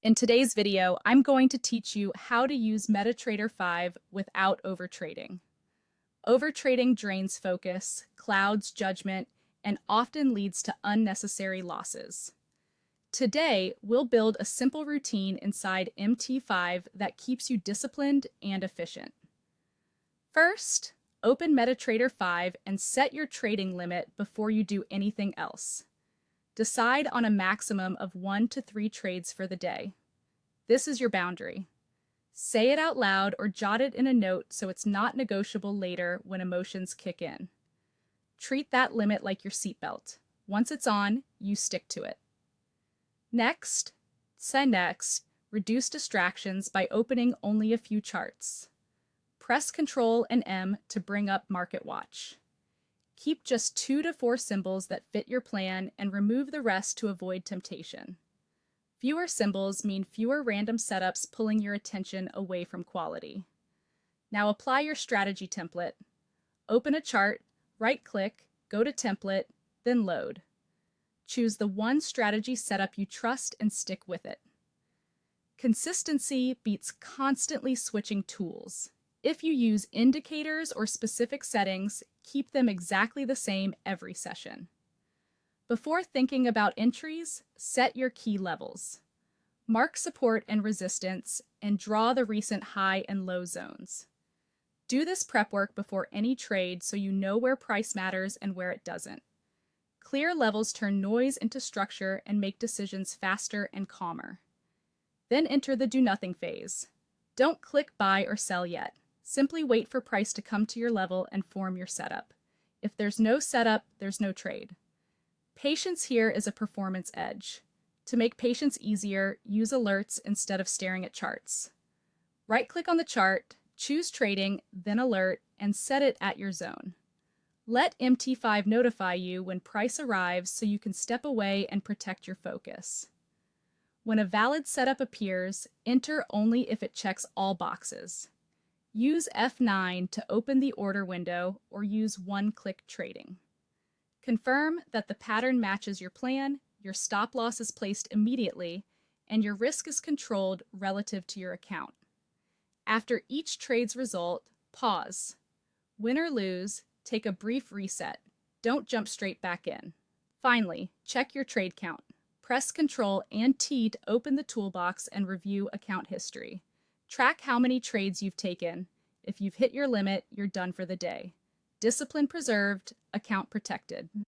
In today's video, I'm going to teach you how to use MetaTrader 5 without overtrading. Overtrading drains focus, clouds judgment, and often leads to unnecessary losses. Today, we'll build a simple routine inside MT5 that keeps you disciplined and efficient. First, open MetaTrader 5 and set your trading limit before you do anything else. Decide on a maximum of 1 to 3 trades for the day. This is your boundary. Say it out loud or jot it in a note so it's not negotiable later when emotions kick in. Treat that limit like your seatbelt. Once it's on, you stick to it. Next, reduce distractions by opening only a few charts. Press Ctrl and M to bring up Market Watch. Keep just 2 to 4 symbols that fit your plan and remove the rest to avoid temptation. Fewer symbols mean fewer random setups pulling your attention away from quality. Now apply your strategy template. Open a chart, right-click, go to Template, then Load. Choose the one strategy setup you trust and stick with it. Consistency beats constantly switching tools. If you use indicators or specific settings, keep them exactly the same every session. Before thinking about entries, set your key levels. Mark support and resistance, and draw the recent high and low zones. Do this prep work before any trade so you know where price matters and where it doesn't. Clear levels turn noise into structure and make decisions faster and calmer. Then enter the do-nothing phase. Don't click buy or sell yet. Simply wait for price to come to your level and form your setup. If there's no setup, there's no trade. Patience here is a performance edge. To make patience easier, use alerts instead of staring at charts. Right-click on the chart, choose Trading, then Alert, and set it at your zone. Let MT5 notify you when price arrives so you can step away and protect your focus. When a valid setup appears, enter only if it checks all boxes. Use F9 to open the order window or use one-click trading. Confirm that the pattern matches your plan, your stop loss is placed immediately, and your risk is controlled relative to your account. After each trade's result, pause. Win or lose, take a brief reset. Don't jump straight back in. Finally, check your trade count. Press Ctrl and T to open the toolbox and review account history. Track how many trades you've taken. If you've hit your limit, you're done for the day. Discipline preserved, account protected.